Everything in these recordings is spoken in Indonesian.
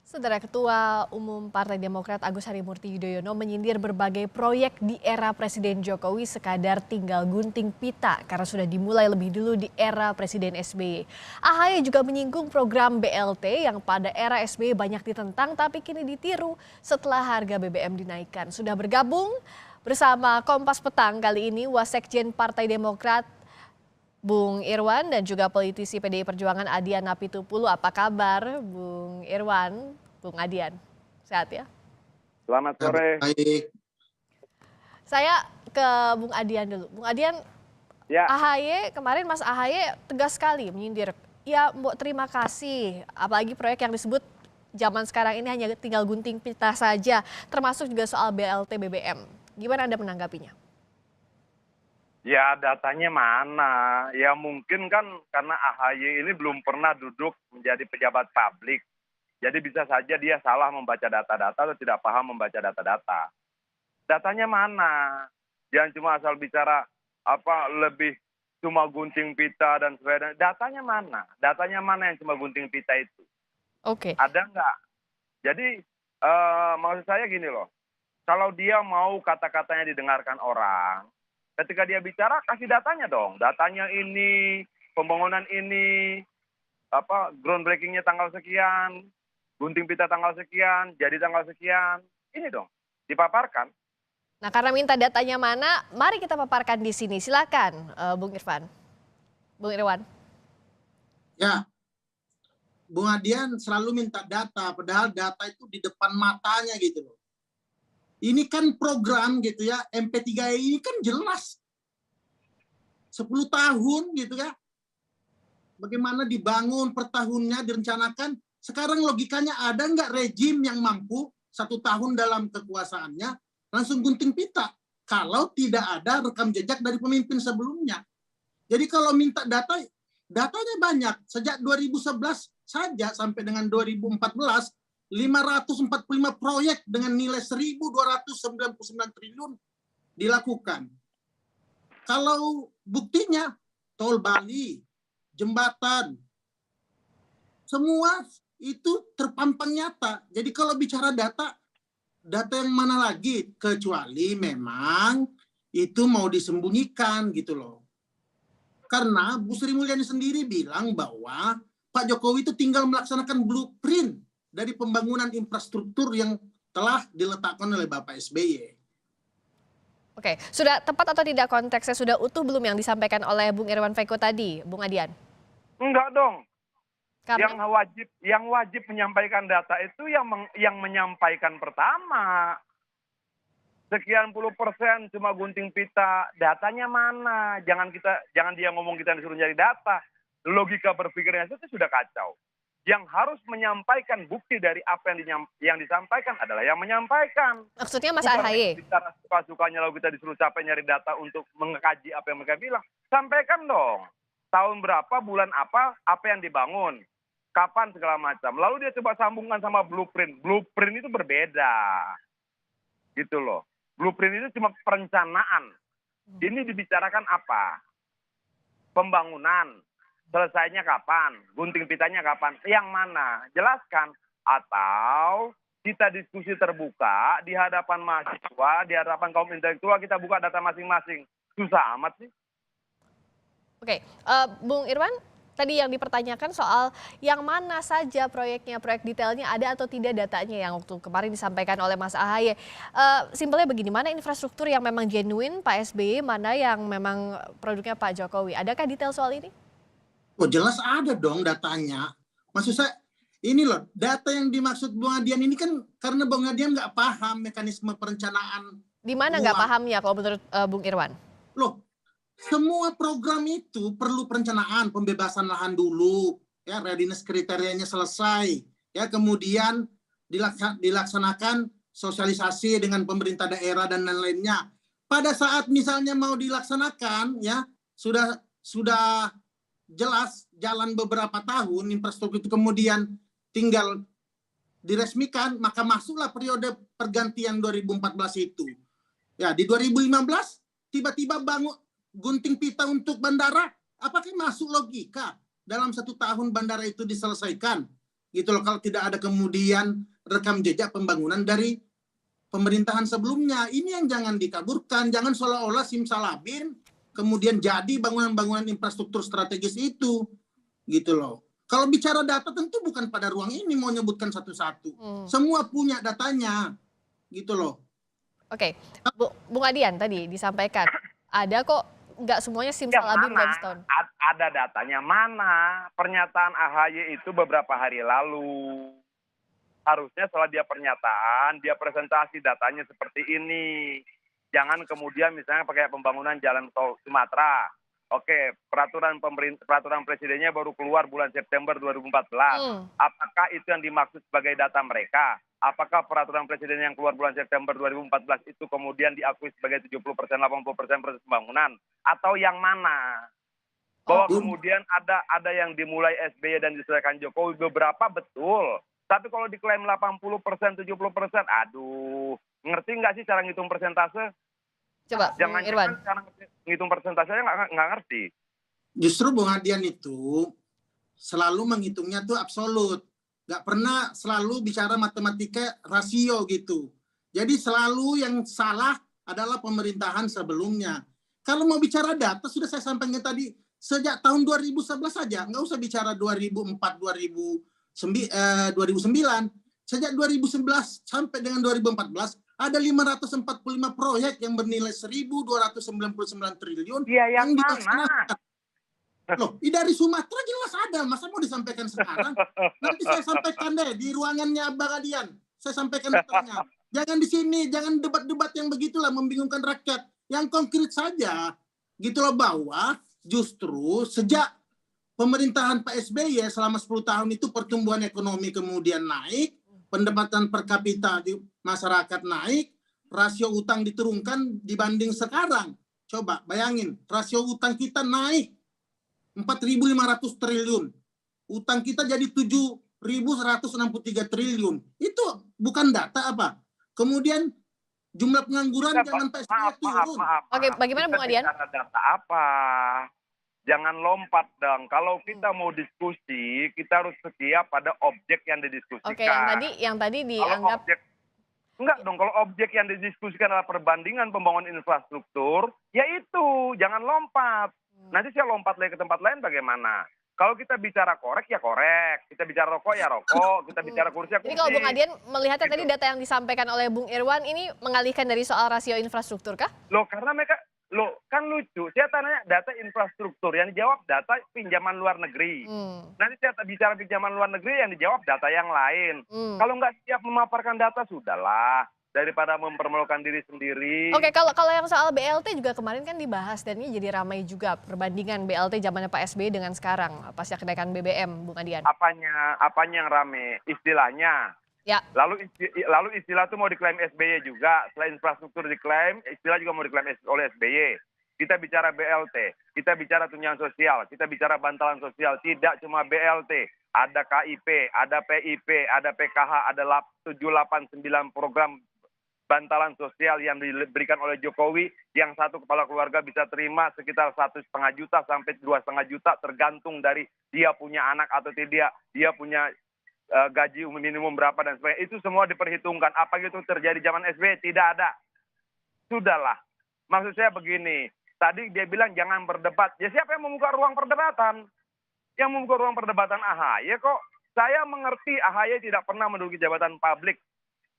Saudara Ketua Umum Partai Demokrat Agus Harimurti Yudhoyono menyindir berbagai proyek di era Presiden Jokowi sekadar tinggal gunting pita karena sudah dimulai lebih dulu di era Presiden SBY. AHY juga menyinggung program BLT yang pada era SBY banyak ditentang tapi kini ditiru setelah harga BBM dinaikkan. Sudah bergabung bersama Kompas Petang kali ini Wasekjen Partai Demokrat Bung Irwan dan juga politisi PDI Perjuangan Adian Apitupulu. Apa kabar Bung Irwan, Bung Adian? Sehat ya? Selamat sore. Baik. Saya ke Bung Adian dulu. Bung Adian, Ya. AHY kemarin Mas AHY tegas sekali menyindir. Ya, Mbok terima kasih. Apalagi proyek yang disebut zaman sekarang ini hanya tinggal gunting pita saja, termasuk juga soal BLT BBM. Gimana Anda menanggapinya? Ya datanya mana? Ya mungkin kan karena AHY ini belum pernah duduk menjadi pejabat publik. Jadi bisa saja dia salah membaca data-data atau tidak paham membaca data-data. Datanya mana? Jangan cuma asal bicara lebih cuma gunting pita dan sebagainya. Datanya mana? Datanya mana yang cuma gunting pita itu? Oke. Ada nggak? Jadi maksud saya gini loh. Kalau dia mau kata-katanya didengarkan orang, ketika dia bicara, kasih datanya dong. Datanya ini, pembangunan ini, groundbreakingnya tanggal sekian, gunting pita tanggal sekian, jadi tanggal sekian. Ini dong, dipaparkan. Nah, karena minta datanya mana, mari kita paparkan di sini. Silakan, Bung Irfan. Bung Irwan. Ya, Bung Adian selalu minta data, padahal data itu di depan matanya gitu loh. Ini kan program gitu ya, MP3I ini kan jelas 10 tahun gitu ya. Bagaimana dibangun per tahunnya, direncanakan. Sekarang logikanya ada nggak rejim yang mampu 1 tahun dalam kekuasaannya langsung gunting pita. Kalau tidak ada rekam jejak dari pemimpin sebelumnya. Jadi kalau minta data, datanya banyak. Sejak 2011 saja sampai dengan 2014, 545 proyek dengan nilai 1.299 triliun dilakukan. Kalau buktinya, tol Bali, jembatan, semua itu terpampang nyata. Jadi kalau bicara data yang mana lagi? Kecuali memang itu mau disembunyikan gitu loh. Karena Bu Sri Mulyani sendiri bilang bahwa Pak Jokowi itu tinggal melaksanakan blueprint dari pembangunan infrastruktur yang telah diletakkan oleh Bapak SBY. Oke, sudah tepat atau tidak konteksnya, sudah utuh belum yang disampaikan oleh Bung Irwan Veko tadi, Bung Adian? Enggak dong. Karena Yang wajib menyampaikan data itu yang menyampaikan pertama. Sekian puluh persen cuma gunting pita, datanya mana? Jangan dia ngomong kita disuruh nyari data. Logika berpikirnya itu sudah kacau. Yang harus menyampaikan bukti dari apa yang disampaikan adalah yang menyampaikan. maksudnya Mas AHY. Bicara suka-sukanya lalu kita disuruh capek nyari data untuk mengkaji apa yang mereka bilang. Sampaikan dong. Tahun berapa, bulan apa yang dibangun. Kapan segala macam. Lalu dia coba sambungkan sama blueprint. Blueprint itu berbeda. Gitu loh. Blueprint itu cuma perencanaan. Ini dibicarakan apa? Pembangunan. Selesainya kapan? Gunting pitanya kapan? Yang mana? Jelaskan. Atau kita diskusi terbuka di hadapan mahasiswa, di hadapan kaum intelektual, kita buka data masing-masing. Susah amat sih. Oke, Bung Irwan, tadi yang dipertanyakan soal yang mana saja proyeknya, proyek detailnya ada atau tidak datanya yang waktu kemarin disampaikan oleh Mas AHY. Simpelnya begini, mana infrastruktur yang memang genuine Pak SBY, mana yang memang produknya Pak Jokowi. Adakah detail soal ini? Oh jelas ada dong datanya. Maksud saya, ini loh, data yang dimaksud Bung Adian ini kan karena Bung Adian nggak paham mekanisme perencanaan. Di mana nggak pahamnya kalau menurut Bung Irwan? Loh, semua program itu perlu perencanaan, pembebasan lahan dulu, ya readiness kriterianya selesai, ya kemudian dilaksanakan sosialisasi dengan pemerintah daerah dan lain-lainnya. Pada saat misalnya mau dilaksanakan, ya sudah jelas jalan beberapa tahun infrastruktur itu kemudian tinggal diresmikan, maka masuklah periode pergantian 2014 itu. Ya di 2015 tiba-tiba bangun gunting pita untuk bandara, apakah masuk logika dalam 1 tahun bandara itu diselesaikan gitu loh, kalau tidak ada kemudian rekam jejak pembangunan dari pemerintahan sebelumnya. Ini yang jangan dikaburkan, jangan seolah-olah simsalabim kemudian jadi bangunan-bangunan infrastruktur strategis itu, gitu loh. Kalau bicara data tentu bukan pada ruang ini mau nyebutkan satu-satu. Semua punya datanya, gitu loh. Oke, Bung Adian tadi disampaikan, ada kok nggak semuanya simsalabim dalam setahun. Ada datanya mana? Pernyataan AHY itu beberapa hari lalu. Harusnya setelah dia pernyataan, dia presentasi datanya seperti ini. Jangan kemudian misalnya pakai pembangunan jalan tol Sumatera. Oke, peraturan presidennya baru keluar bulan September 2014. Apakah itu yang dimaksud sebagai data mereka? Apakah peraturan presiden yang keluar bulan September 2014 itu kemudian diakui sebagai 70%, 80% proses pembangunan? Atau yang mana? Bahwa kemudian ada yang dimulai SBY dan diselesaikan Jokowi, beberapa betul. Tapi kalau diklaim 80%, 70%, aduh, ngerti nggak sih cara ngitung persentase? Coba, Jangan Irwan. cara ngitung persentasenya nggak ngerti. Justru Bung Adian itu selalu menghitungnya tuh absolut. Nggak pernah selalu bicara matematika rasio gitu. Jadi selalu yang salah adalah pemerintahan sebelumnya. Kalau mau bicara data, sudah saya sampaikan tadi, sejak tahun 2011 saja, nggak usah bicara 2004, 2009. Sejak 2011 sampai dengan 2014, ada 545 proyek yang bernilai 1.299 triliun. Iya, yang mana? dilaksanakan. Loh, dari Sumatera jelas ada. Masa mau disampaikan sekarang? Nanti saya sampaikan deh di ruangannya Bang Adian. Saya sampaikan datanya. Jangan di sini, jangan debat-debat yang begitulah membingungkan rakyat. Yang konkret saja. Gitu loh, bahwa justru sejak pemerintahan Pak SBY selama 10 tahun itu pertumbuhan ekonomi kemudian naik, pendapatan per kapita di masyarakat naik, rasio utang diturunkan dibanding sekarang. Coba bayangin, rasio utang kita naik 4.500 triliun. Utang kita jadi 7.163 triliun. Itu bukan data apa? Kemudian jumlah pengangguran jangan Pak SBY turun. Oke, bagaimana Bung Adian? Data apa? Jangan lompat dong. Kalau kita mau diskusi, kita harus setia pada objek yang didiskusikan. Oke, yang tadi dianggap enggak dong, kalau objek yang didiskusikan adalah perbandingan pembangunan infrastruktur, ya itu, jangan lompat. Nanti saya lompat lagi ke tempat lain bagaimana? Kalau kita bicara korek, ya korek. Kita bicara rokok, ya rokok. Kita bicara kursi, ya kursi. Jadi kalau Bung Adian melihatnya tadi data yang disampaikan oleh Bung Irwan ini mengalihkan dari soal rasio infrastruktur kah? Loh, karena mereka, kan lucu. Saya tanya data infrastruktur, yang dijawab data pinjaman luar negeri. Nanti saya bicara pinjaman luar negeri, yang dijawab data yang lain. Kalau nggak siap memaparkan data, sudahlah. Daripada mempermalukan diri sendiri. Oke, kalau yang soal BLT juga kemarin kan dibahas dan ini jadi ramai juga perbandingan BLT zamannya Pak SBY dengan sekarang pasca kenaikan BBM, Bung Adian. Apanya yang rame? Istilahnya. Ya. Lalu istilah itu mau diklaim SBY juga. Selain infrastruktur diklaim, istilah juga mau diklaim oleh SBY. Kita bicara BLT, kita bicara tunjangan sosial, kita bicara bantalan sosial. Tidak cuma BLT, ada KIP, ada PIP, ada PKH, ada 789 program bantalan sosial yang diberikan oleh Jokowi, yang satu kepala keluarga bisa terima sekitar 1,5 juta sampai 2,5 juta tergantung dari dia punya anak atau tidak, dia punya gaji minimum berapa dan sebagainya. Itu semua diperhitungkan. Apa gitu terjadi zaman SBY? Tidak ada. Sudahlah. Maksud saya begini, tadi dia bilang jangan berdebat. Ya siapa yang membuka ruang perdebatan? Yang membuka ruang perdebatan AHY kok. Saya mengerti AHY tidak pernah menduduki jabatan publik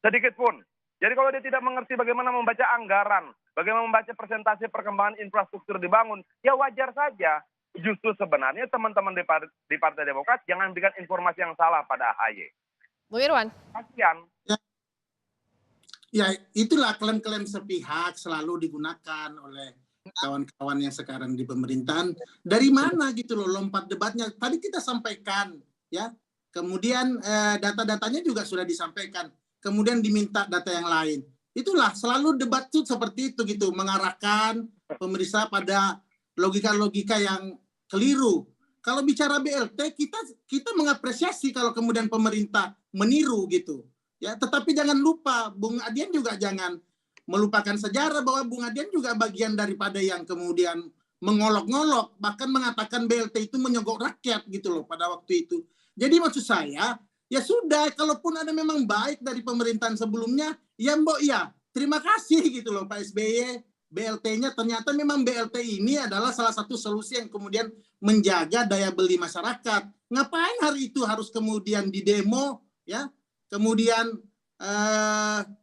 sedikit pun. Jadi kalau dia tidak mengerti bagaimana membaca anggaran, bagaimana membaca presentasi perkembangan infrastruktur dibangun, ya wajar saja. Justru sebenarnya teman-teman di Partai Demokrat jangan berikan informasi yang salah pada AHY. Bung Irwan. Kasian. Ya, itulah klaim-klaim sepihak selalu digunakan oleh kawan-kawan yang sekarang di pemerintahan. Dari mana gitu loh lompat debatnya? Tadi kita sampaikan, ya. Kemudian data-datanya juga sudah disampaikan. Kemudian diminta data yang lain. Itulah selalu debat itu seperti itu gitu, mengarahkan pemerintah pada logika-logika yang keliru. Kalau bicara BLT kita mengapresiasi kalau kemudian pemerintah meniru gitu. Ya, tetapi jangan lupa Bung Adian juga jangan melupakan sejarah bahwa Bung Adian juga bagian daripada yang kemudian mengolok-ngolok, bahkan mengatakan BLT itu menyogok rakyat gitu loh pada waktu itu. Jadi maksud saya Ya sudah, kalaupun ada memang baik dari pemerintahan sebelumnya, ya mbok ya terima kasih gitu loh Pak SBY. BLT-nya ternyata memang BLT ini adalah salah satu solusi yang kemudian menjaga daya beli masyarakat. Ngapain hari itu harus kemudian didemo, ya, kemudian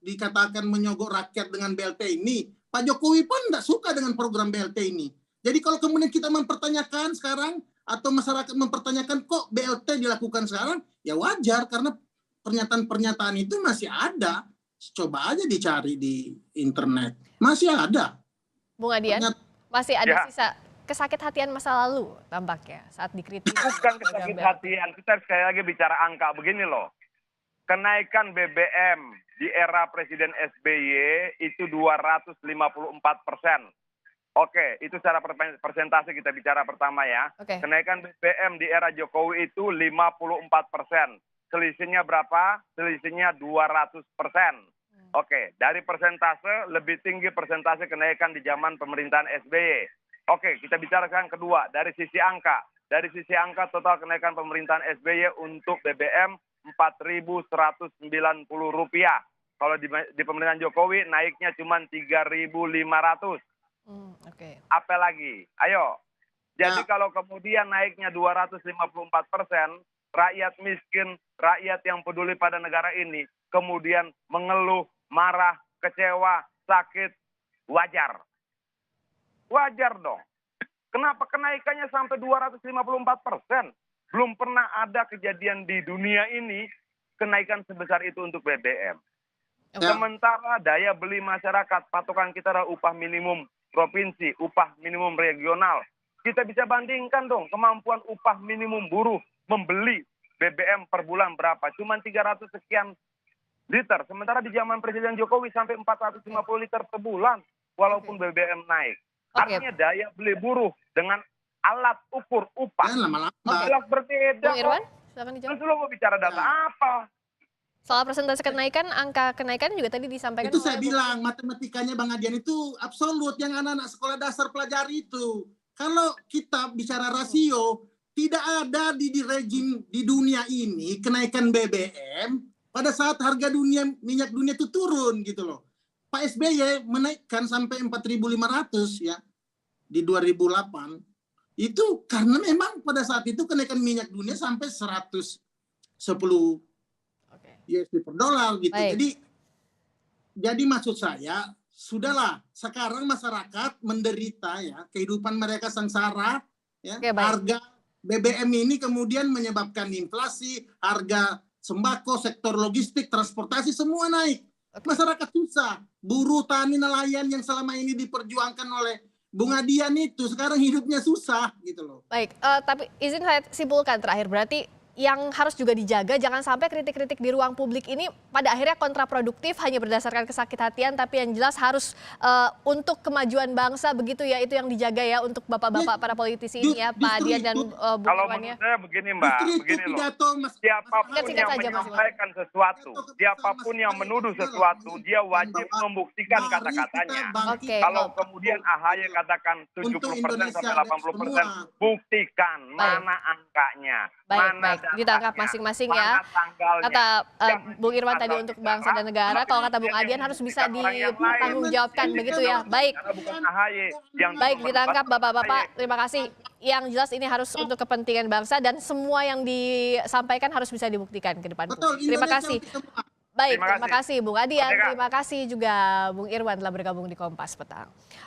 dikatakan menyogok rakyat dengan BLT ini. Pak Jokowi pun tidak suka dengan program BLT ini. Jadi kalau kemudian kita mempertanyakan sekarang atau masyarakat mempertanyakan kok BLT dilakukan sekarang, ya wajar karena pernyataan-pernyataan itu masih ada. Coba aja dicari di internet. Masih ada. Bung Adian, masih ada Ya. sisa kesakit hatian masa lalu tampaknya saat dikritik. Bukan kesakit hatian, kita sekali lagi bicara angka begini loh. Kenaikan BBM di era Presiden SBY itu 254%. Oke, itu secara persentase kita bicara pertama ya. Oke. Kenaikan BBM di era Jokowi itu 54%. Selisihnya berapa? Selisihnya 200%. Oke, dari persentase lebih tinggi persentase kenaikan di zaman pemerintahan SBY. Oke, kita bicara sekarang kedua, dari sisi angka. Dari sisi angka total kenaikan pemerintahan SBY untuk BBM Rp4.190. Kalau di pemerintahan Jokowi naiknya cuma 3.500. Oke. Apa lagi? Ayo. Jadi kalau kemudian naiknya 254%, rakyat miskin, rakyat yang peduli pada negara ini, kemudian mengeluh, marah, kecewa, sakit, wajar. Wajar dong. Kenapa kenaikannya sampai 254%? Belum pernah ada kejadian di dunia ini kenaikan sebesar itu untuk BBM. Sementara daya beli masyarakat, patokan kita adalah upah minimum provinsi, upah minimum regional. Kita bisa bandingkan dong kemampuan upah minimum buruh membeli BBM per bulan berapa? Cuma 300 sekian liter. Sementara di zaman Presiden Jokowi sampai 450 liter per bulan walaupun BBM naik. Artinya daya beli buruh dengan alat ukur upah jelas berbeda. Bung Irwan, silakan dijawab. Terus lo mau bicara data apa? Soal persentase kenaikan, angka kenaikan juga tadi disampaikan. Itu saya bilang, matematikanya Bang Adian itu absolut yang anak-anak sekolah dasar pelajari itu. Kalau kita bicara rasio, tidak ada di rejim di dunia ini kenaikan BBM pada saat harga minyak dunia itu turun gitu loh. Pak SBY menaikkan sampai 4.500 ya di 2008. Itu karena memang pada saat itu kenaikan minyak dunia sampai 110 USD per dolar gitu. Jadi maksud saya, sudahlah sekarang masyarakat menderita ya, kehidupan mereka sengsara ya. Harga BBM ini kemudian menyebabkan inflasi, harga sembako, sektor logistik, transportasi semua naik. Masyarakat susah. Buruh, tani, nelayan yang selama ini diperjuangkan oleh Bung Adian itu sekarang hidupnya susah gitu loh. Baik, tapi izin saya simpulkan terakhir, berarti yang harus juga dijaga jangan sampai kritik-kritik di ruang publik ini pada akhirnya kontraproduktif hanya berdasarkan kesakit hatian, tapi yang jelas harus untuk kemajuan bangsa begitu ya, itu yang dijaga ya untuk bapak-bapak para politisi ini ya, Pak Adian dan Bung Irwan. Kalau menurut saya begini Mbak, begini loh. Siapapun yang menyampaikan sesuatu, siapapun yang menuduh sesuatu, dia wajib membuktikan kata-katanya. Kalau kemudian AHY katakan 70% sampai 80%, buktikan mana angkanya. Baik, ditangkap masing-masing ya. Kata Bung Irwan tadi untuk bangsa dan negara, kalau kata Bung Adian harus bisa dipertanggungjawabkan begitu ya. Baik, ditangkap Bapak-Bapak, terima kasih. Yang jelas ini harus untuk kepentingan bangsa dan semua yang disampaikan harus bisa dibuktikan ke depan. Terima kasih. Baik, terima kasih Bung Adian, terima kasih juga Bung Irwan telah bergabung di Kompas Petang.